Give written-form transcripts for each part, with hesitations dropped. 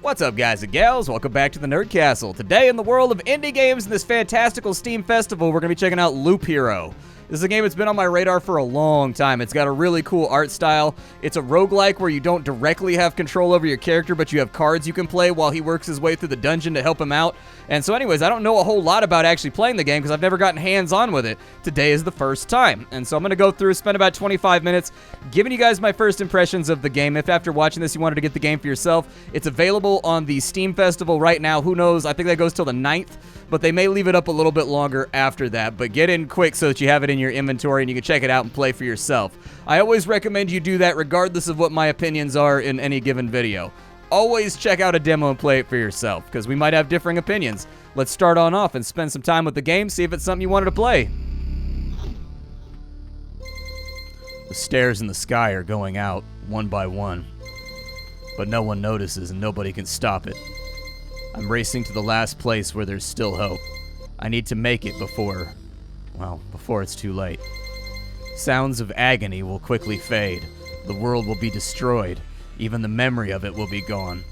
What's up, guys and gals? Welcome back to the Nerd Castle. Today, in the world of indie games and this fantastical Steam festival, we're going to be checking out Loop Hero. This is a game that's been on my radar for a long time. It's got a really cool art style. It's a roguelike where you don't directly have control over your character, but you have cards you can play while he works his way through the dungeon to help him out. And so anyways, I don't know a whole lot about actually playing the game because I've never gotten hands-on with it. Today is the first time. And so I'm going to go through, spend about 25 minutes giving you guys my first impressions of the game. If after watching this you wanted to get the game for yourself, it's available on the Steam Festival right now. Who knows? I think that goes till the 9th. But they may leave it up a little bit longer after that. But get in quick so that you have it in your inventory and you can check it out and play for yourself. I always recommend you do that regardless of what my opinions are in any given video. Always check out a demo and play it for yourself, because we might have differing opinions. Let's start on off and spend some time with the game, see if it's something you wanted to play. The stairs in the sky are going out, one by one. But no one notices and nobody can stop it. I'm racing to the last place where there's still hope. I need to make it before it's too late. Sounds of agony will quickly fade. The world will be destroyed. Even the memory of it will be gone.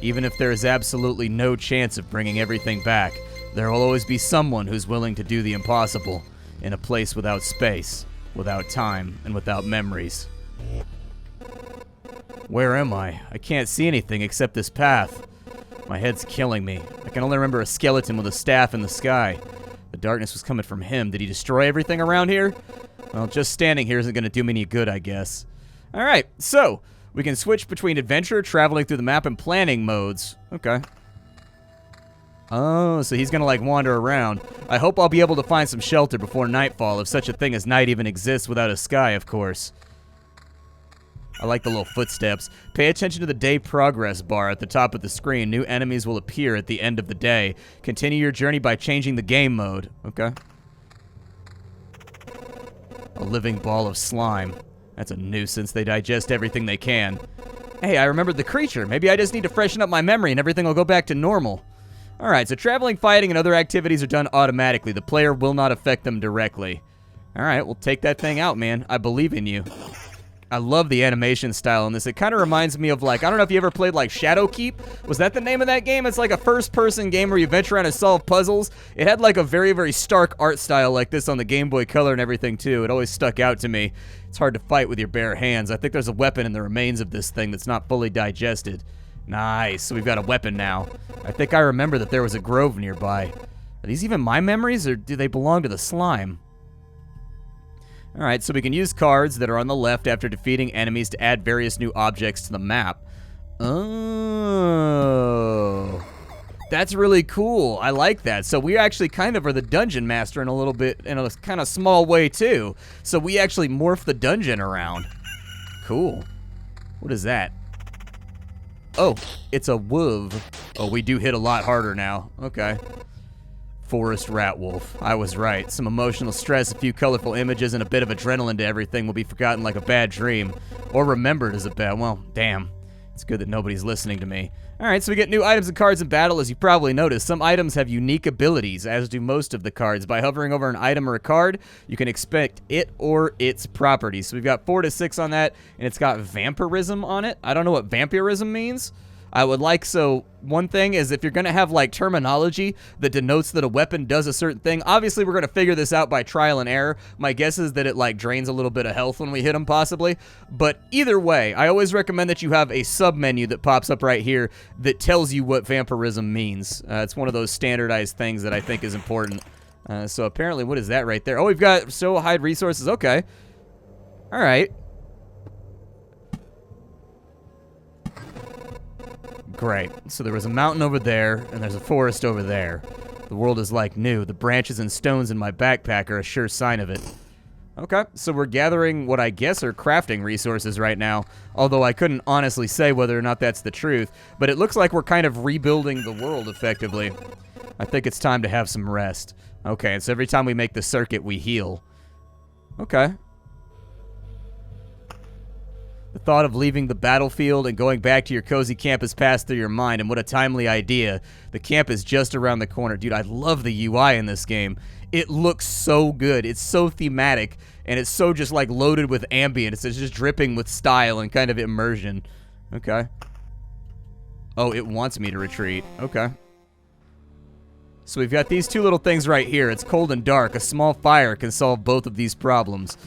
Even if there is absolutely no chance of bringing everything back, there will always be someone who's willing to do the impossible in a place without space, without time, and without memories. Where am I? I can't see anything except this path. My head's killing me. I can only remember a skeleton with a staff in the sky. The darkness was coming from him. Did he destroy everything around here? Well, just standing here isn't going to do me any good, I guess. Alright, so we can switch between adventure, traveling through the map, and planning modes. Okay. Oh, so he's going to, like, wander around. I hope I'll be able to find some shelter before nightfall, if such a thing as night even exists without a sky, of course. I like the little footsteps. Pay attention to the day progress bar at the top of the screen. New enemies will appear at the end of the day. Continue your journey by changing the game mode. Okay. A living ball of slime. That's a nuisance. They digest everything they can. Hey, I remembered the creature. Maybe I just need to freshen up my memory and everything will go back to normal. Alright, so traveling, fighting, and other activities are done automatically. The player will not affect them directly. Alright, well, take that thing out, man. I believe in you. I love the animation style in this. It kind of reminds me of, like, I don't know if you ever played, like, Shadowkeep. Was that the name of that game? It's like a first-person game where you venture around and solve puzzles. It had, like, a very, very stark art style like this on the Game Boy Color and everything, too. It always stuck out to me. It's hard to fight with your bare hands. I think there's a weapon in the remains of this thing that's not fully digested. Nice. So we've got a weapon now. I think I remember that there was a grove nearby. Are these even my memories, or do they belong to the slime? Alright, so we can use cards that are on the left after defeating enemies to add various new objects to the map. Oh. That's really cool. I like that. So we actually kind of are the dungeon master in a little bit, in a kind of small way too. So we actually morph the dungeon around. Cool. What is that? Oh, it's a wolf. Oh, we do hit a lot harder now. Okay. Forest rat wolf. I was right. Some emotional stress, a few colorful images, and a bit of adrenaline to everything will be forgotten like a bad dream. Or remembered as a bad... Well, damn. It's good that nobody's listening to me. Alright, so we get new items and cards in battle, as you probably noticed. Some items have unique abilities, as do most of the cards. By hovering over an item or a card, you can expect it or its properties. So we've got 4 to 6 on that, and it's got vampirism on it. I don't know what vampirism means. I would like, so one thing is if you're going to have like terminology that denotes that a weapon does a certain thing, obviously we're going to figure this out by trial and error. My guess is that it like drains a little bit of health when we hit them possibly, but either way, I always recommend that you have a sub-menu that pops up right here that tells you what vampirism means. It's one of those standardized things that I think is important. So apparently, what is that right there? Oh, we've got hide resources. Okay. All right. Great. So there was a mountain over there, and there's a forest over there. The world is like new. The branches and stones in my backpack are a sure sign of it. Okay, so we're gathering what I guess are crafting resources right now, although I couldn't honestly say whether or not that's the truth, but it looks like we're kind of rebuilding the world effectively. I think it's time to have some rest. Okay, and so every time we make the circuit, we heal. Okay. The thought of leaving the battlefield and going back to your cozy camp has passed through your mind, and what a timely idea. The camp is just around the corner. Dude, I love the UI in this game. It looks so good. It's so thematic, and it's so just like loaded with ambience. It's just dripping with style and kind of immersion. Okay. Oh, it wants me to retreat. Okay. So we've got these two little things right here. It's cold and dark. A small fire can solve both of these problems.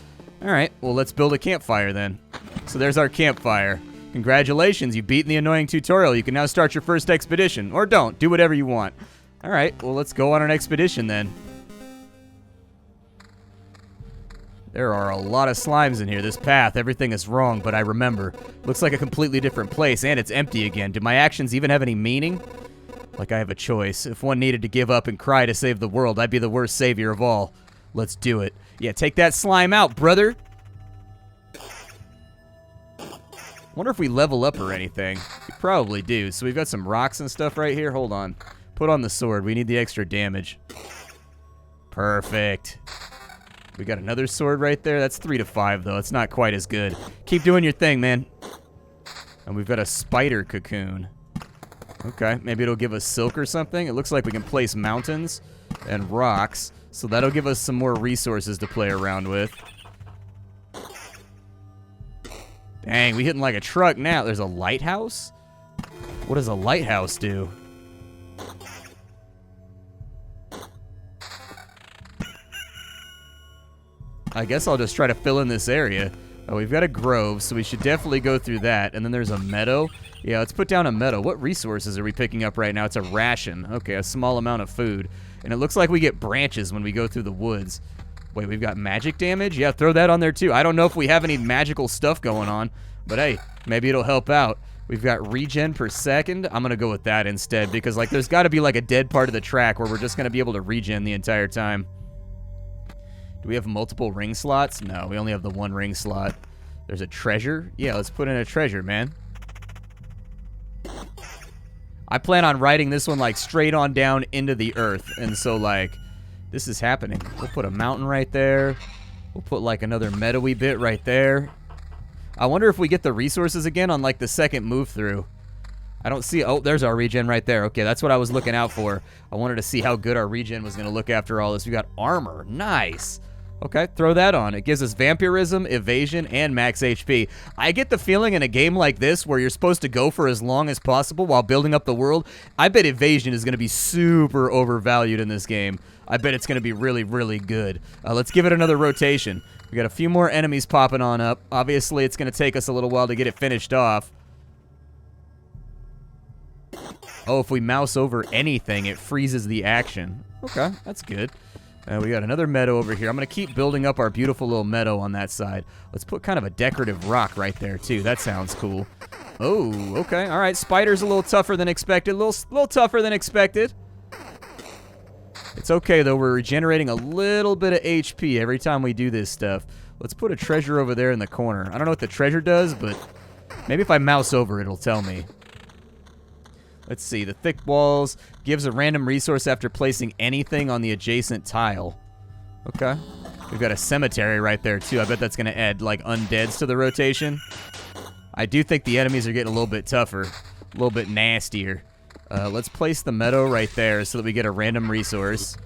All right, well, let's build a campfire then. So there's our campfire. Congratulations, you've beaten the annoying tutorial. You can now start your first expedition. Or don't. Do whatever you want. All right, well, let's go on an expedition then. There are a lot of slimes in here. This path, everything is wrong, but I remember. Looks like a completely different place, and it's empty again. Do my actions even have any meaning? Like I have a choice. If one needed to give up and cry to save the world, I'd be the worst savior of all. Let's do it. Yeah, take that slime out, brother. Wonder if we level up or anything. We probably do. So we've got some rocks and stuff right here. Hold on. Put on the sword. We need the extra damage. Perfect. We got another sword right there. That's 3 to 5, though. It's not quite as good. Keep doing your thing, man. And we've got a spider cocoon. Okay, maybe it'll give us silk or something. It looks like we can place mountains and rocks, so that'll give us some more resources to play around with. Dang, we hitting like a truck now. There's a lighthouse? What does a lighthouse do? I guess I'll just try to fill in this area. Oh, we've got a grove, so we should definitely go through that. And then there's a meadow. Yeah, let's put down a meadow. What resources are we picking up right now? It's a ration. Okay, a small amount of food. And it looks like we get branches when we go through the woods. Wait, we've got magic damage? Yeah, throw that on there too. I don't know if we have any magical stuff going on, but hey, maybe it'll help out. We've got regen per second. I'm going to go with that instead because like there's got to be like a dead part of the track where we're just going to be able to regen the entire time. Do we have multiple ring slots? No, we only have the one ring slot. There's a treasure? Yeah, let's put in a treasure, man. I plan on riding this one like straight on down into the earth. And so like, this is happening. We'll put a mountain right there. We'll put like another meadowy bit right there. I wonder if we get the resources again on like the second move through. I don't see, oh, there's our regen right there. Okay, that's what I was looking out for. I wanted to see how good our regen was gonna look after all this. We got armor, nice. Okay, throw that on. It gives us vampirism, evasion, and max HP. I get the feeling in a game like this where you're supposed to go for as long as possible while building up the world, I bet evasion is going to be super overvalued in this game. I bet it's going to be really, really good. Let's give it another rotation. We got a few more enemies popping on up. Obviously, it's going to take us a little while to get it finished off. Oh, if we mouse over anything, it freezes the action. Okay, that's good. We got another meadow over here. I'm going to keep building up our beautiful little meadow on that side. Let's put kind of a decorative rock right there, too. That sounds cool. Oh, okay. All right, spider's a little tougher than expected. A little tougher than expected. It's okay, though. We're regenerating a little bit of HP every time we do this stuff. Let's put a treasure over there in the corner. I don't know what the treasure does, but maybe if I mouse over, it'll tell me. Let's see, the thick walls gives a random resource after placing anything on the adjacent tile. Okay. We've got a cemetery right there, too. I bet that's going to add, like, undeads to the rotation. I do think the enemies are getting a little bit tougher, a little bit nastier. Let's place the meadow right there so that we get a random resource.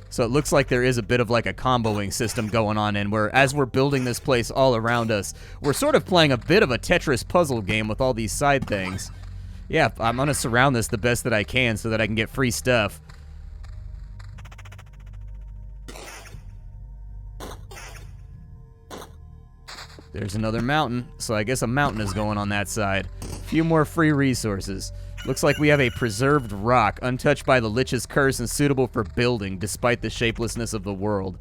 So it looks like there is a bit of, like, a comboing system going on in where, as we're building this place all around us, we're sort of playing a bit of a Tetris puzzle game with all these side things. Yeah, I'm going to surround this the best that I can so that I can get free stuff. There's another mountain, so I guess a mountain is going on that side. A few more free resources. Looks like we have a preserved rock, untouched by the Lich's curse and suitable for building, despite the shapelessness of the world.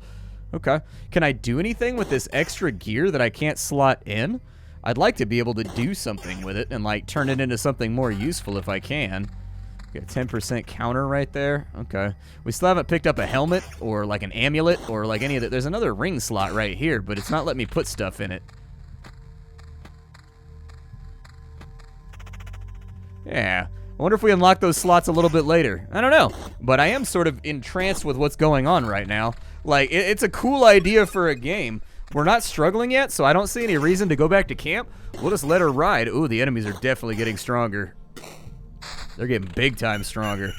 Okay. Can I do anything with this extra gear that I can't slot in? I'd like to be able to do something with it and, like, turn it into something more useful if I can. Got 10% counter right there. Okay. We still haven't picked up a helmet or, like, an amulet or, like, any of that. There's another ring slot right here, but it's not letting me put stuff in it. Yeah. I wonder if we unlock those slots a little bit later. I don't know. But I am sort of entranced with what's going on right now. Like, it's a cool idea for a game. We're not struggling yet, so I don't see any reason to go back to camp. We'll just let her ride. Ooh, the enemies are definitely getting stronger. They're getting big time stronger.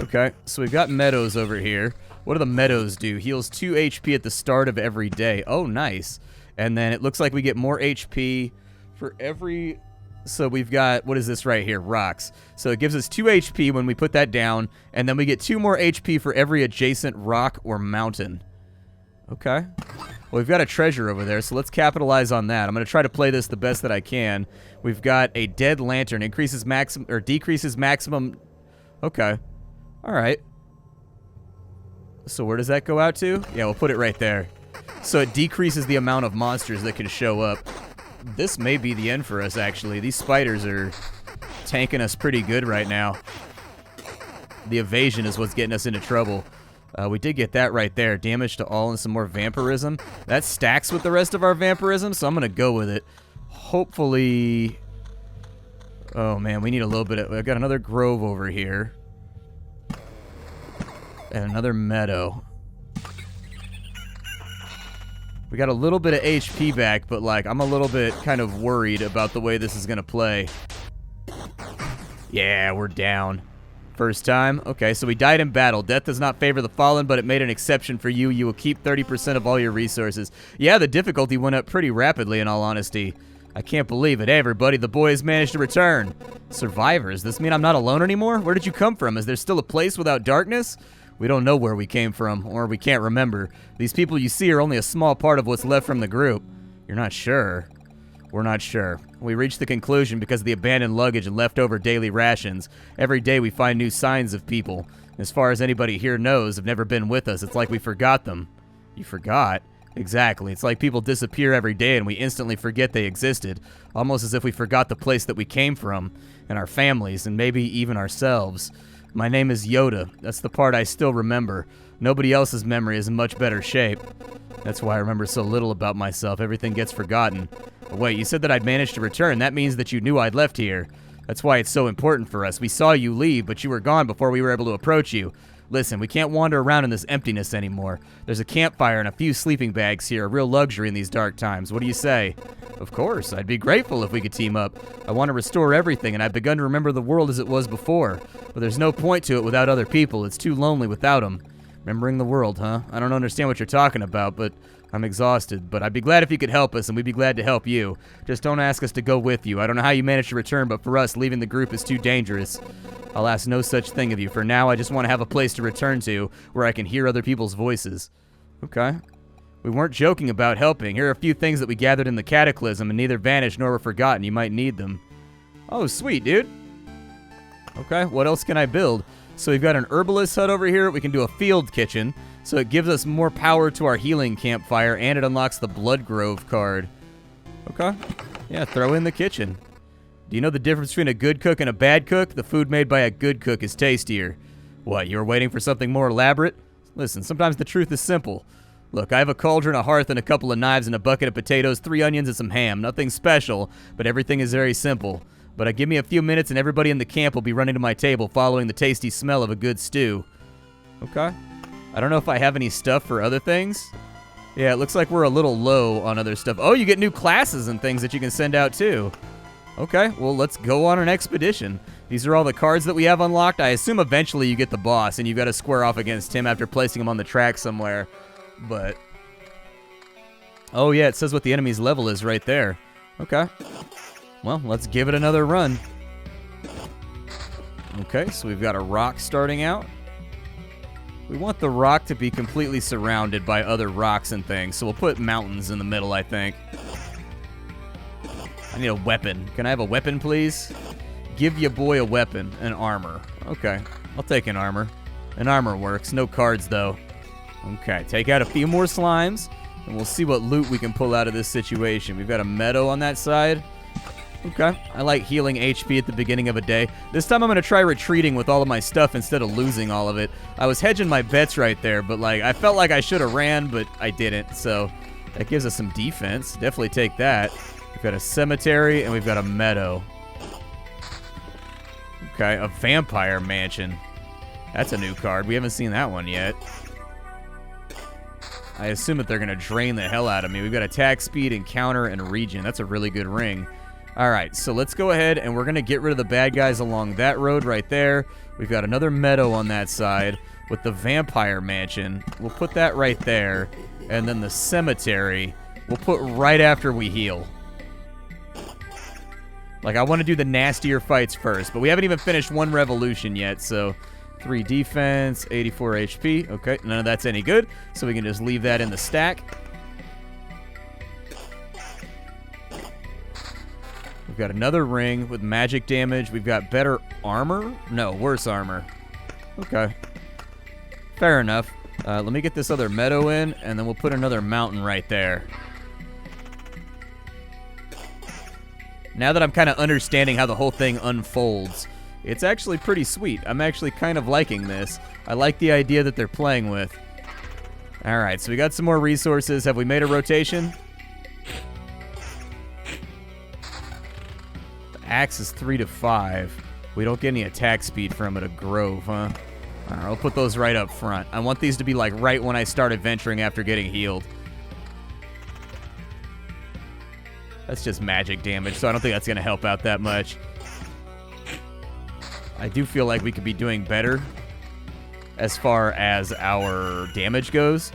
Okay, so we've got meadows over here. What do the meadows do? Heals 2 HP at the start of every day. Oh, nice. And then it looks like we get more HP for every So we've got, what is this right here? Rocks. So it gives us 2 HP when we put that down, and then we get 2 more HP for every adjacent rock or mountain. Okay. Well, we've got a treasure over there, so let's capitalize on that. I'm going to try to play this the best that I can. We've got a dead lantern. Increases maximum, or decreases maximum. Okay. All right. So where does that go out to? Yeah, we'll put it right there. So it decreases the amount of monsters that can show up. This may be the end for us, actually. These spiders are tanking us pretty good right now. The evasion is what's getting us into trouble. We did get that right there. Damage to all and some more vampirism. That stacks with the rest of our vampirism, so I'm going to go with it. Hopefully... Oh, man, we need a little bit of... I've got another grove over here. And another meadow. We got a little bit of HP back, but, like, I'm a little bit kind of worried about the way this is going to play. Yeah, we're down. First time? Okay, so we died in battle. Death does not favor the fallen, but it made an exception for you. You will keep 30% of all your resources. Yeah, the difficulty went up pretty rapidly, in all honesty. I can't believe it. Hey, everybody, the boys managed to return. Survivors? Does this mean I'm not alone anymore? Where did you come from? Is there still a place without darkness? We don't know where we came from, or we can't remember. These people you see are only a small part of what's left from the group. You're not sure? We're not sure. We reached the conclusion because of the abandoned luggage and leftover daily rations. Every day we find new signs of people. As far as anybody here knows, have never been with us. It's like we forgot them. You forgot? Exactly. It's like people disappear every day and we instantly forget they existed. Almost as if we forgot the place that we came from, and our families, and maybe even ourselves. My name is Yoda. That's the part I still remember. Nobody else's memory is in much better shape. That's why I remember so little about myself. Everything gets forgotten. But wait, you said that I'd managed to return. That means that you knew I'd left here. That's why it's so important for us. We saw you leave, but you were gone before we were able to approach you. Listen, we can't wander around in this emptiness anymore. There's a campfire and a few sleeping bags here, a real luxury in these dark times. What do you say? Of course, I'd be grateful if we could team up. I want to restore everything, and I've begun to remember the world as it was before. But there's no point to it without other people. It's too lonely without them. Remembering the world, huh? I don't understand what you're talking about, but I'm exhausted. But I'd be glad if you could help us, and we'd be glad to help you. Just don't ask us to go with you. I don't know how you managed to return, but for us, leaving the group is too dangerous. I'll ask no such thing of you. For now, I just want to have a place to return to where I can hear other people's voices. Okay. We weren't joking about helping. Here are a few things that we gathered in the Cataclysm, and neither vanished nor were forgotten. You might need them. Oh, sweet, dude. Okay, what else can I build? So we've got an herbalist hut over here. We can do a field kitchen. So it gives us more power to our healing campfire, and it unlocks the Blood Grove card. Okay. Yeah, throw in the kitchen. Do you know the difference between a good cook and a bad cook? The food made by a good cook is tastier. What, you were waiting for something more elaborate? Listen, sometimes the truth is simple. Look, I have a cauldron, a hearth, and a couple of knives, and a bucket of potatoes, 3 onions, and some ham. Nothing special, but everything is very simple. But give me a few minutes, and everybody in the camp will be running to my table, following the tasty smell of a good stew. Okay. I don't know if I have any stuff for other things. Yeah, it looks like we're a little low on other stuff. Oh, you get new classes and things that you can send out, too. Okay, well, let's go on an expedition. These are all the cards that we have unlocked. I assume eventually you get the boss, and you've got to square off against him after placing him on the track somewhere. But... oh, yeah, it says what the enemy's level is right there. Okay. Well, let's give it another run. Okay, so we've got a rock starting out. We want the rock to be completely surrounded by other rocks and things, so we'll put mountains in the middle, I think. I need a weapon. Can I have a weapon, please? Give your boy a weapon. An armor. Okay, I'll take an armor. An armor works. No cards, though. Okay, take out a few more slimes, and we'll see what loot we can pull out of this situation. We've got a meadow on that side. Okay, I like healing HP at the beginning of a day. This time I'm going to try retreating with all of my stuff instead of losing all of it. I was hedging my bets right there, but like I felt like I should have ran, but I didn't. So that gives us some defense. Definitely take that. We've got a cemetery, and we've got a meadow. Okay, a vampire mansion. That's a new card. We haven't seen that one yet. I assume that they're going to drain the hell out of me. We've got attack speed, encounter, and region. That's a really good ring. All right, so let's go ahead, and we're going to get rid of the bad guys along that road right there. We've got another meadow on that side with the vampire mansion. We'll put that right there, and then the cemetery we'll put right after we heal. Like, I want to do the nastier fights first, but we haven't even finished one revolution yet, so 3 defense, 84 HP. Okay, none of that's any good, so we can just leave that in the stack. We've got another ring with magic damage. We've got better armor? No, worse armor. Okay. Fair enough. Let me get this other meadow in, and then we'll put another mountain right there. Now that I'm kind of understanding how the whole thing unfolds, it's actually pretty sweet. I'm actually kind of liking this. I like the idea that they're playing with. All right, so we got some more resources. Have we made a rotation? The axe is 3 to 5. We don't get any attack speed from it, a grove, huh? All right, I'll put those right up front. I want these to be like right when I start adventuring after getting healed. That's just magic damage, so I don't think that's going to help out that much. I do feel like we could be doing better as far as our damage goes,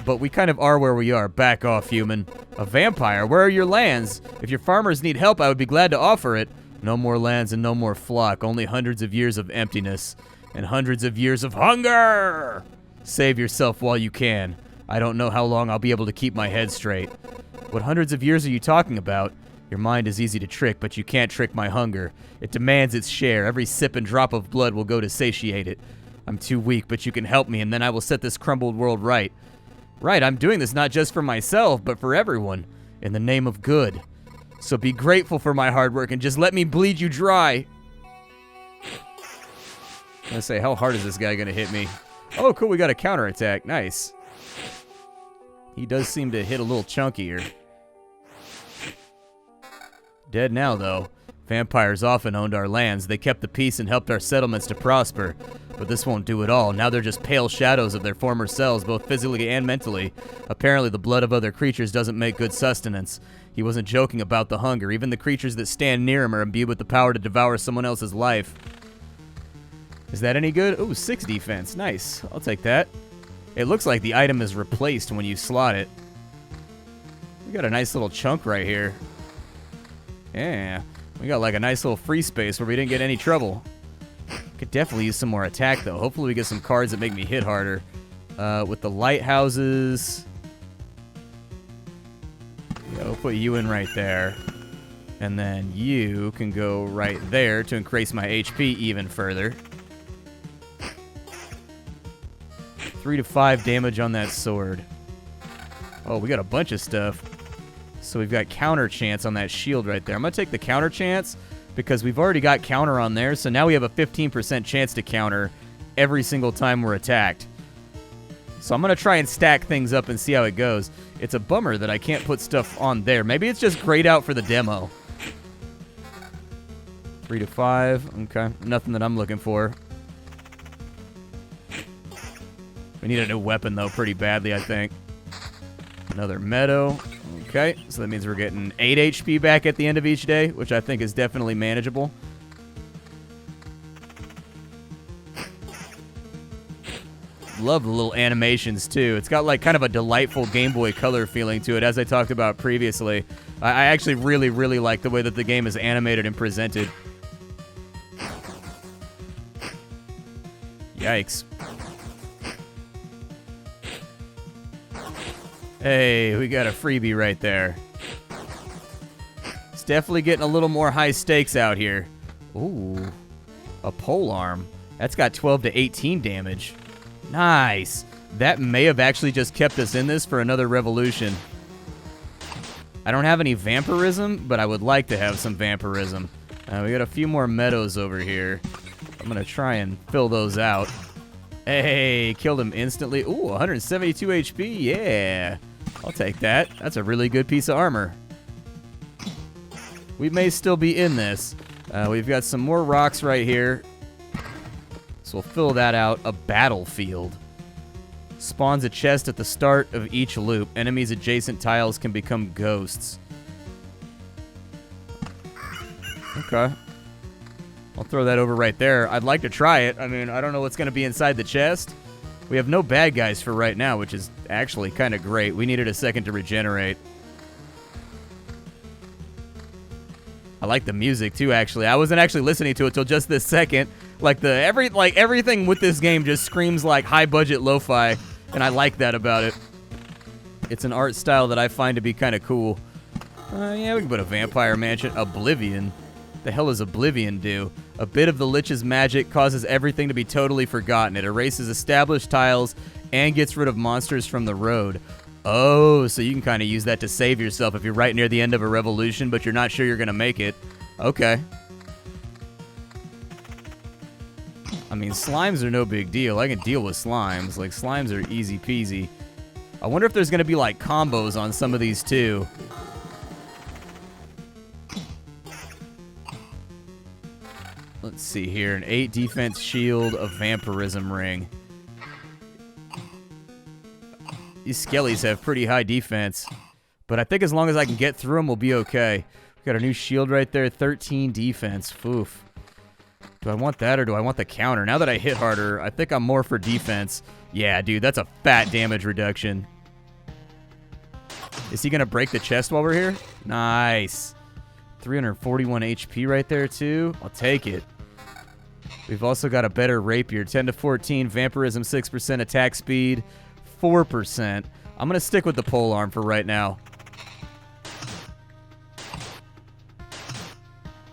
but we kind of are where we are. Back off, human. A vampire? Where are your lands? If your farmers need help, I would be glad to offer it. No more lands and no more flock, only hundreds of years of emptiness and hundreds of years of hunger. Save yourself while you can. I don't know how long I'll be able to keep my head straight. What hundreds of years are you talking about? Your mind is easy to trick, but you can't trick my hunger. It demands its share. Every sip and drop of blood will go to satiate it. I'm too weak, but you can help me, and then I will set this crumbled world right. Right, I'm doing this not just for myself, but for everyone, in the name of good. So be grateful for my hard work and just let me bleed you dry. I'm gonna say, how hard is this guy gonna hit me? Oh, cool, we got a counterattack. Nice. He does seem to hit a little chunkier. Dead now, though. Vampires often owned our lands. They kept the peace and helped our settlements to prosper. But this won't do it all. Now they're just pale shadows of their former selves, both physically and mentally. Apparently the blood of other creatures doesn't make good sustenance. He wasn't joking about the hunger. Even the creatures that stand near him are imbued with the power to devour someone else's life. Is that any good? Ooh, 6 defense. Nice. I'll take that. It looks like the item is replaced when you slot it. We got a nice little chunk right here. Yeah. We got like a nice little free space where we didn't get any trouble. Could definitely use some more attack, though. Hopefully we get some cards that make me hit harder. With the lighthouses. Yeah, we'll put you in right there. And then you can go right there to increase my HP even further. 3 to 5 damage on that sword. Oh, we got a bunch of stuff. So we've got counter chance on that shield right there. I'm going to take the counter chance because we've already got counter on there. So now we have a 15% chance to counter every single time we're attacked. So I'm going to try and stack things up and see how it goes. It's a bummer that I can't put stuff on there. Maybe it's just grayed out for the demo. 3 to 5. Okay. Nothing that I'm looking for. We need a new weapon, though, pretty badly, I think. Another meadow. Okay, so that means we're getting 8 HP back at the end of each day, which I think is definitely manageable. Love the little animations, too. It's got, like, kind of a delightful Game Boy Color feeling to it, as I talked about previously. I actually really, really like the way that the game is animated and presented. Yikes. Hey, we got a freebie right there. It's definitely getting a little more high stakes out here. Ooh, a pole arm. That's got 12 to 18 damage. Nice. That may have actually just kept us in this for another revolution. I don't have any vampirism, but I would like to have some vampirism. We got a few more meadows over here. I'm going to try and fill those out. Hey, killed him instantly. Ooh, 172 HP. Yeah. I'll take that. That's a really good piece of armor. We may still be in this. We've got some more rocks right here. So we'll fill that out. A battlefield. Spawns a chest at the start of each loop. Enemies adjacent tiles can become ghosts. Okay. I'll throw that over right there. I'd like to try it. I mean, I don't know what's going to be inside the chest. We have no bad guys for right now, which is actually kind of great. We needed a second to regenerate. I like the music too, actually. I wasn't actually listening to it till just this second. Like everything with this game just screams like high budget lo-fi, and I like that about it. It's an art style that I find to be kind of cool. Yeah, we can put a vampire mansion. Oblivion. The hell does Oblivion do? A bit of the Lich's magic causes everything to be totally forgotten. It erases established tiles and gets rid of monsters from the road. Oh, so you can kind of use that to save yourself if you're right near the end of a revolution, but you're not sure you're going to make it. Okay. I mean, slimes are no big deal. I can deal with slimes. Like, slimes are easy peasy. I wonder if there's going to be, like, combos on some of these, too. Let's see here. An 8 defense shield, a vampirism ring. These skellies have pretty high defense. But I think as long as I can get through them, we'll be okay. We got our new shield right there. 13 defense. Oof. Do I want that or do I want the counter? Now that I hit harder, I think I'm more for defense. Yeah, dude, that's a fat damage reduction. Is he going to break the chest while we're here? Nice. 341 HP right there, too. I'll take it. We've also got a better rapier. 10 to 14, vampirism 6%, attack speed 4%. I'm going to stick with the polearm for right now.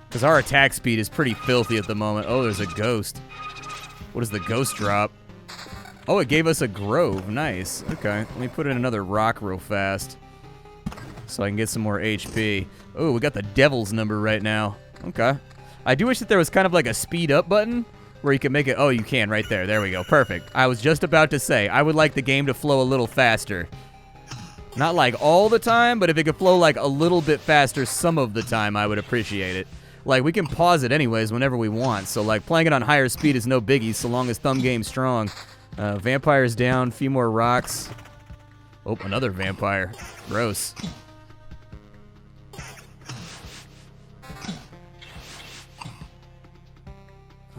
Because our attack speed is pretty filthy at the moment. Oh, there's a ghost. What does the ghost drop? Oh, it gave us a grove. Nice. Okay, let me put in another rock real fast so I can get some more HP. Oh, we got the devil's number right now. Okay. I do wish that there was kind of like a speed up button where you can make it. Oh, you can right there. There we go. Perfect. I was just about to say, I would like the game to flow a little faster. Not like all the time, but if it could flow like a little bit faster some of the time, I would appreciate it. Like, we can pause it anyways whenever we want, so, like, playing it on higher speed is no biggie so long as thumb game's strong. Vampires down, few more rocks. Oh, another vampire. Gross.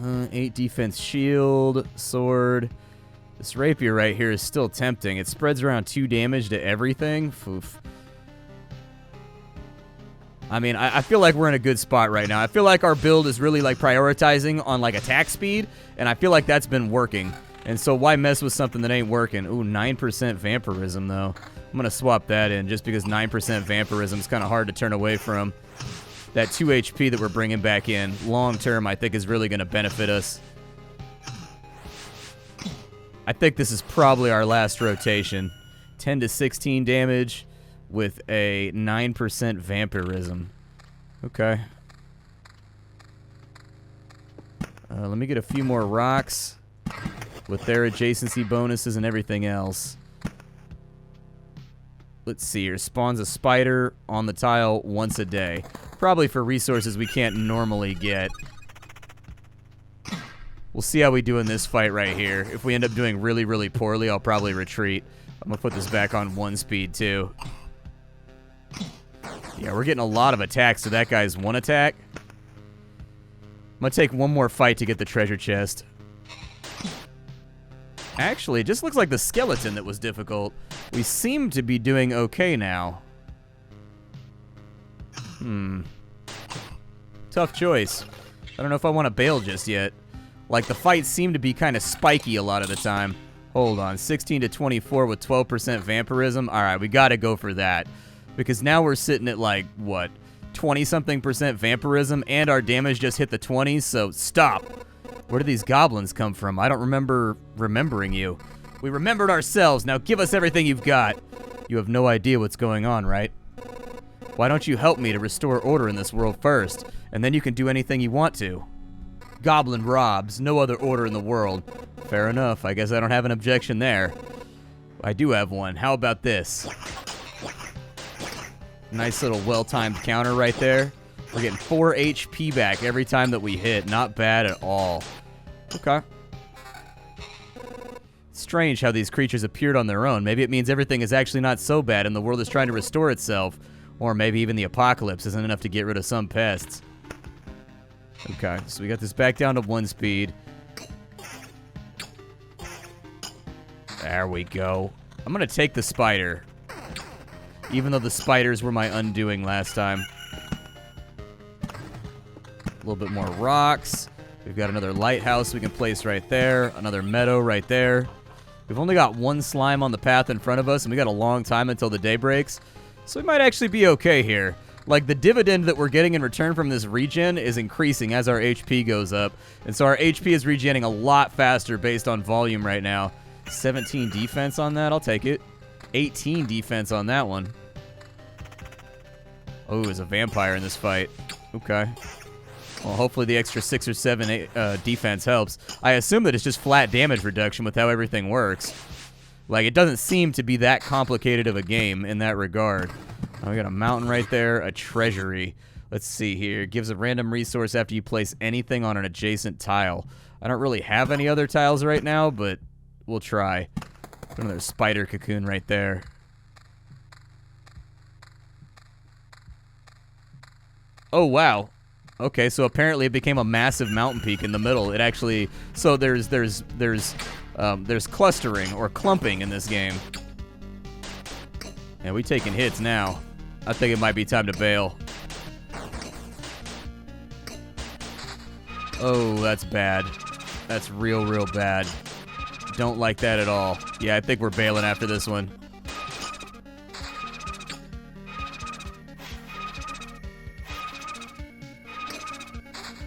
Uh, 8 defense shield, sword. This rapier right here is still tempting. It spreads around 2 damage to everything. Oof. I mean, I feel like we're in a good spot right now. I feel like our build is really, like, prioritizing on, like, attack speed, and I feel like that's been working. And so why mess with something that ain't working? Ooh, 9% vampirism, though. I'm going to swap that in just because 9% vampirism is kind of hard to turn away from. That 2 HP that we're bringing back in, long term, I think is really going to benefit us. I think this is probably our last rotation. 10 to 16 damage with a 9% vampirism. Okay. Let me get a few more rocks with their adjacency bonuses and everything else. Let's see here. Spawns a spider on the tile once a day. Probably for resources we can't normally get. We'll see how we do in this fight right here. If we end up doing really, really poorly, I'll probably retreat. I'm going to put this back on 1 speed, too. Yeah, we're getting a lot of attacks to that guy's 1 attack. I'm going to take one more fight to get the treasure chest. Actually, it just looks like the skeleton that was difficult. We seem to be doing okay now. Tough choice. I don't know if I want to bail just yet. Like, the fights seem to be kind of spiky a lot of the time. Hold on. 16 to 24 with 12% vampirism. All right, we got to go for that. Because now we're sitting at, like, what, 20-something% vampirism, and our damage just hit the 20s, so stop. Where did these goblins come from? I don't remember remembering you. We remembered ourselves. Now give us everything you've got. You have no idea what's going on, right? Why don't you help me to restore order in this world first, and then you can do anything you want to. Goblin robs, no other order in the world. Fair enough. I guess I don't have an objection there. I do have one. How about this? Nice little well-timed counter right there. We're getting 4 HP back every time that we hit. Not bad at all. Okay. Strange how these creatures appeared on their own. Maybe it means everything is actually not so bad and the world is trying to restore itself. Or maybe even the apocalypse isn't enough to get rid of some pests. Okay, so we got this back down to 1 speed. There we go. I'm going to take the spider. Even though the spiders were my undoing last time. little bit more rocks. We've got another lighthouse we can place right there. Another meadow right there. We've only got one slime on the path in front of us, and we got a long time until the day breaks. So we might actually be okay here. Like, the dividend that we're getting in return from this regen is increasing as our HP goes up. And so our HP is regenning a lot faster based on volume right now. 17 defense on that, I'll take it. 18 defense on that one. Oh, there's a vampire in this fight. Okay. Well, hopefully the extra 6 or 7 defense helps. I assume that it's just flat damage reduction with how everything works. Like, it doesn't seem to be that complicated of a game in that regard. Oh, we got a mountain right there, a treasury. Let's see here. It gives a random resource after you place anything on an adjacent tile. I don't really have any other tiles right now, but we'll try. Another spider cocoon right there. Oh, wow. Okay, so apparently it became a massive mountain peak in the middle. It actually... So there's clustering or clumping in this game. And we taking hits now. I think it might be time to bail. Oh, that's bad. That's real, real bad. Don't like that at all. Yeah, I think we're bailing after this one.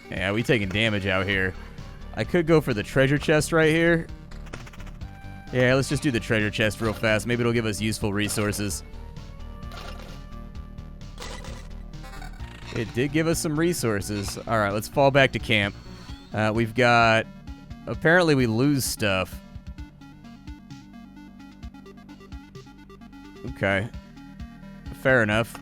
Yeah, we taking damage out here. I could go for the treasure chest right here. Yeah, let's just do the treasure chest real fast. Maybe it'll give us useful resources. It did give us some resources. All right, let's fall back to camp. We've got... Apparently we lose stuff. Okay. Fair enough.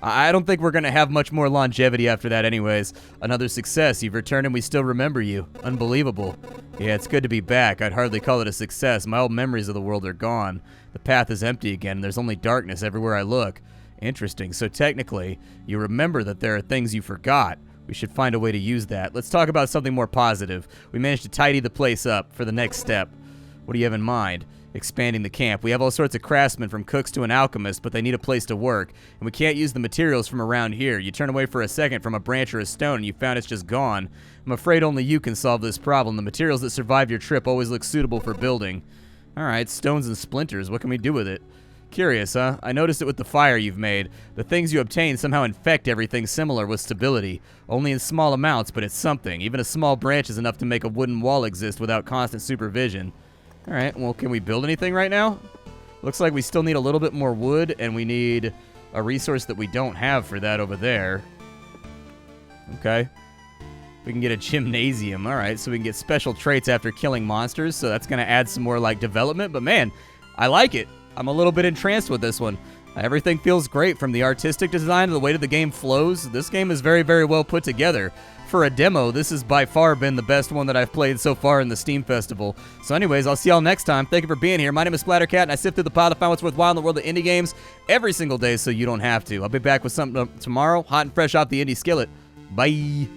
I don't think we're going to have much more longevity after that anyways. Another success. You've returned and we still remember you. Unbelievable. Yeah, it's good to be back. I'd hardly call it a success. My old memories of the world are gone. The path is empty again. There's only darkness everywhere I look. Interesting. So technically, you remember that there are things you forgot. We should find a way to use that. Let's talk about something more positive. We managed to tidy the place up for the next step. What do you have in mind? Expanding the camp. We have all sorts of craftsmen, from cooks to an alchemist, but they need a place to work, and we can't use the materials from around here. You turn away for a second from a branch or a stone, and you found it's just gone. I'm afraid only you can solve this problem. The materials that survive your trip always look suitable for building. Alright, stones and splinters. What can we do with it? Curious, huh? I noticed it with the fire you've made. The things you obtain somehow infect everything similar with stability. Only in small amounts, but it's something. Even a small branch is enough to make a wooden wall exist without constant supervision. Alright, well, can we build anything right now? Looks like we still need a little bit more wood, and we need a resource that we don't have for that over there. Okay. We can get a gymnasium. Alright, so we can get special traits after killing monsters, so that's going to add some more, like, development. But, man, I like it. I'm a little bit entranced with this one. Everything feels great, from the artistic design to the way that the game flows. This game is very, very well put together. For a demo, this has by far been the best one that I've played so far in the Steam Festival. So anyways, I'll see y'all next time. Thank you for being here. My name is Splattercat, and I sift through the pile to find what's worthwhile in the world of indie games every single day so you don't have to. I'll be back with something tomorrow, hot and fresh off the indie skillet. Bye.